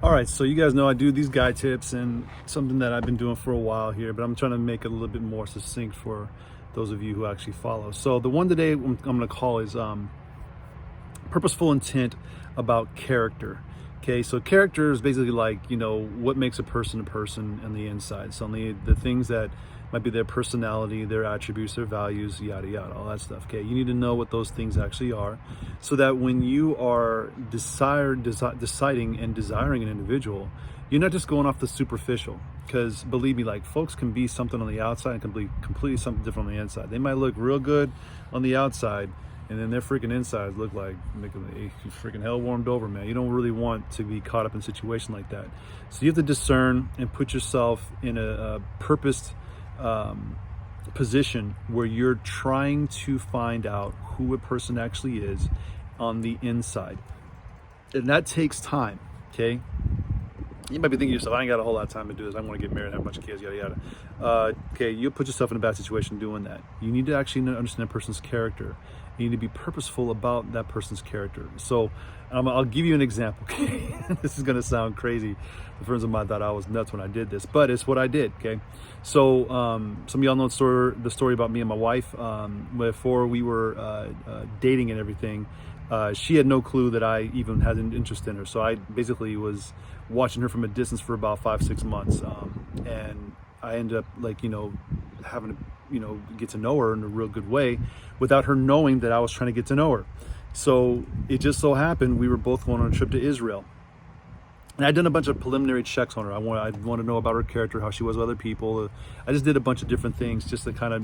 All right, so you guys know I do these guy tips and something that I've been doing for a while here, but I'm trying to make it a little bit more succinct for those of you who actually follow. So the one today I'm going to call is purposeful intent about character. Okay, so character is basically like, what makes a person on the inside. So the things that might be their personality, their attributes, their values, yada yada, all that stuff. Okay, you need to know what those things actually are, so that when you are deciding and desiring an individual, you're not just going off the superficial. Because believe me, like, folks can be something on the outside and can be completely something different on the inside. They might look real good on the outside, and then their freaking insides look like freaking hell warmed over, man. You don't really want to be caught up in a situation like that. So you have to discern and put yourself in a purposed position where you're trying to find out who a person actually is on the inside. And that takes time, okay? You might be thinking to yourself, I ain't got a whole lot of time to do this. I want to get married, have a bunch of kids, yada yada. Okay, you'll put yourself in a bad situation doing that. You need to actually understand a person's character. You need to be purposeful about that person's character. So I'll give you an example. Okay? This is going to sound crazy. The friends of mine thought I was nuts when I did this, but it's what I did. Okay, so some of y'all know the story about me and my wife. Before we were dating and everything, she had no clue that I even had an interest in her. So I basically was watching her from a distance for about 5-6 months, and I ended up having to get to know her in a real good way without her knowing that I was trying to get to know her. So it just so happened we were both going on a trip to Israel. And I'd done a bunch of preliminary checks on her. I want to know about her character, how she was with other people. I just did a bunch of different things just to kind of,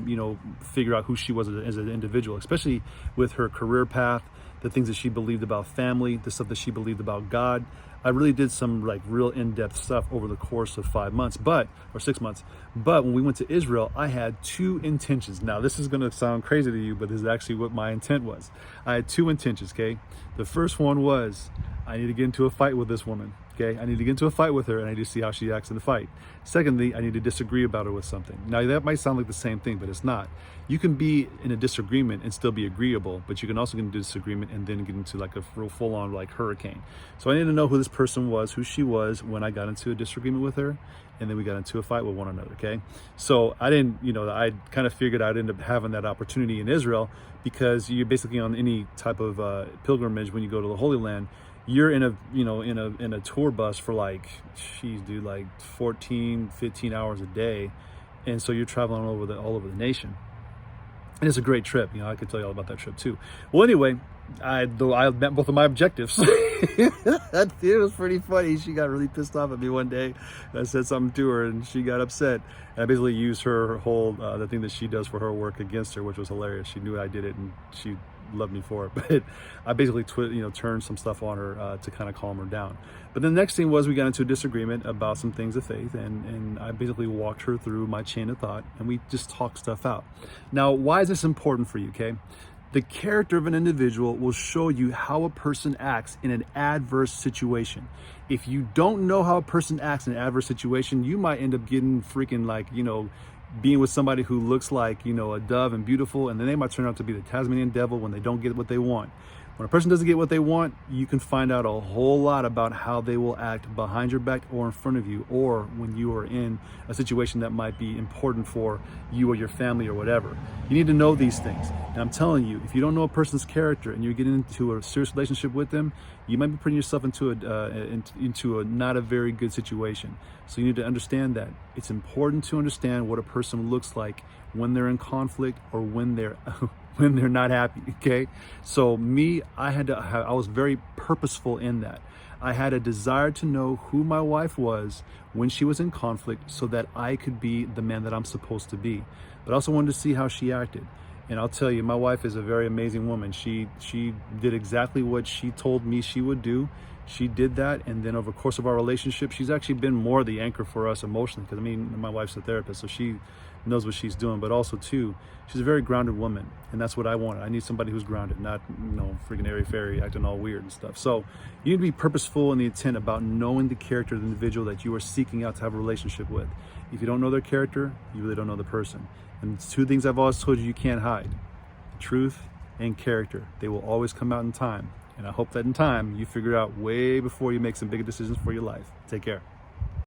figure out who she was as an individual, especially with her career path, the things that she believed about family, the stuff that she believed about God. I really did some real in-depth stuff over the course of 5 months, or 6 months. But when we went to Israel, I had two intentions. Now, this is going to sound crazy to you, but this is actually what my intent was. I had two intentions, okay? The first one was, I need to get into a fight with this woman. Okay, I need to get into a fight with her, and I need to see how she acts in the fight. Secondly, I need to disagree about her with something. Now, that might sound like the same thing, but it's not. You can be in a disagreement and still be agreeable, but you can also get into disagreement and then get into a real full-on hurricane. So I need to know who this person was, who she was, when I got into a disagreement with her, and then we got into a fight with one another. Okay, so I didn't, I kind of figured I'd end up having that opportunity in Israel, because you're basically on any type of pilgrimage when you go to the Holy Land. You're in a tour bus for 14-15 hours a day, and so you're traveling all over the nation, and it's a great trip. I could tell you all about that trip too. Well, anyway, I met both of my objectives. It was pretty funny. She got really pissed off at me one day. I said something to her, and she got upset. And I basically used her whole the thing that she does for her work against her, which was hilarious. She knew I did it, and she loved me for it. But I basically turned some stuff on her to kind of calm her down. But the next thing was, we got into a disagreement about some things of faith, and I basically walked her through my chain of thought, and we just talked stuff out. Now, why is this important for you? Okay, the character of an individual will show you how a person acts in an adverse situation. If you don't know how a person acts in an adverse situation, you might end up getting freaking being with somebody who looks like, a dove and beautiful, and then they might turn out to be the Tasmanian devil when they don't get what they want. When a person doesn't get what they want, you can find out a whole lot about how they will act behind your back or in front of you, or when you are in a situation that might be important for you or your family or whatever. You need to know these things. And I'm telling you, if you don't know a person's character and you're getting into a serious relationship with them, you might be putting yourself into a not a very good situation. So you need to understand that. It's important to understand what a person looks like when they're in conflict or when they're when they're not happy. Okay, so I was very purposeful in that. I had a desire to know who my wife was when she was in conflict, so that I could be the man that I'm supposed to be. But I also wanted to see how she acted. And I'll tell you, my wife is a very amazing woman. She did exactly what she told me she would do. She did that, and then over the course of our relationship, she's actually been more the anchor for us emotionally, because my wife's a therapist, so she knows what she's doing. But also too, she's a very grounded woman, and that's what I wanted. I need somebody who's grounded, not freaking airy-fairy acting all weird and stuff. So you need to be purposeful in the intent about knowing the character of the individual that you are seeking out to have a relationship with. If you don't know their character, you really don't know the person. And two things I've always told you can't hide: truth and character. They will always come out in time. And I hope that in time you figure out way before you make some big decisions for your life. Take care.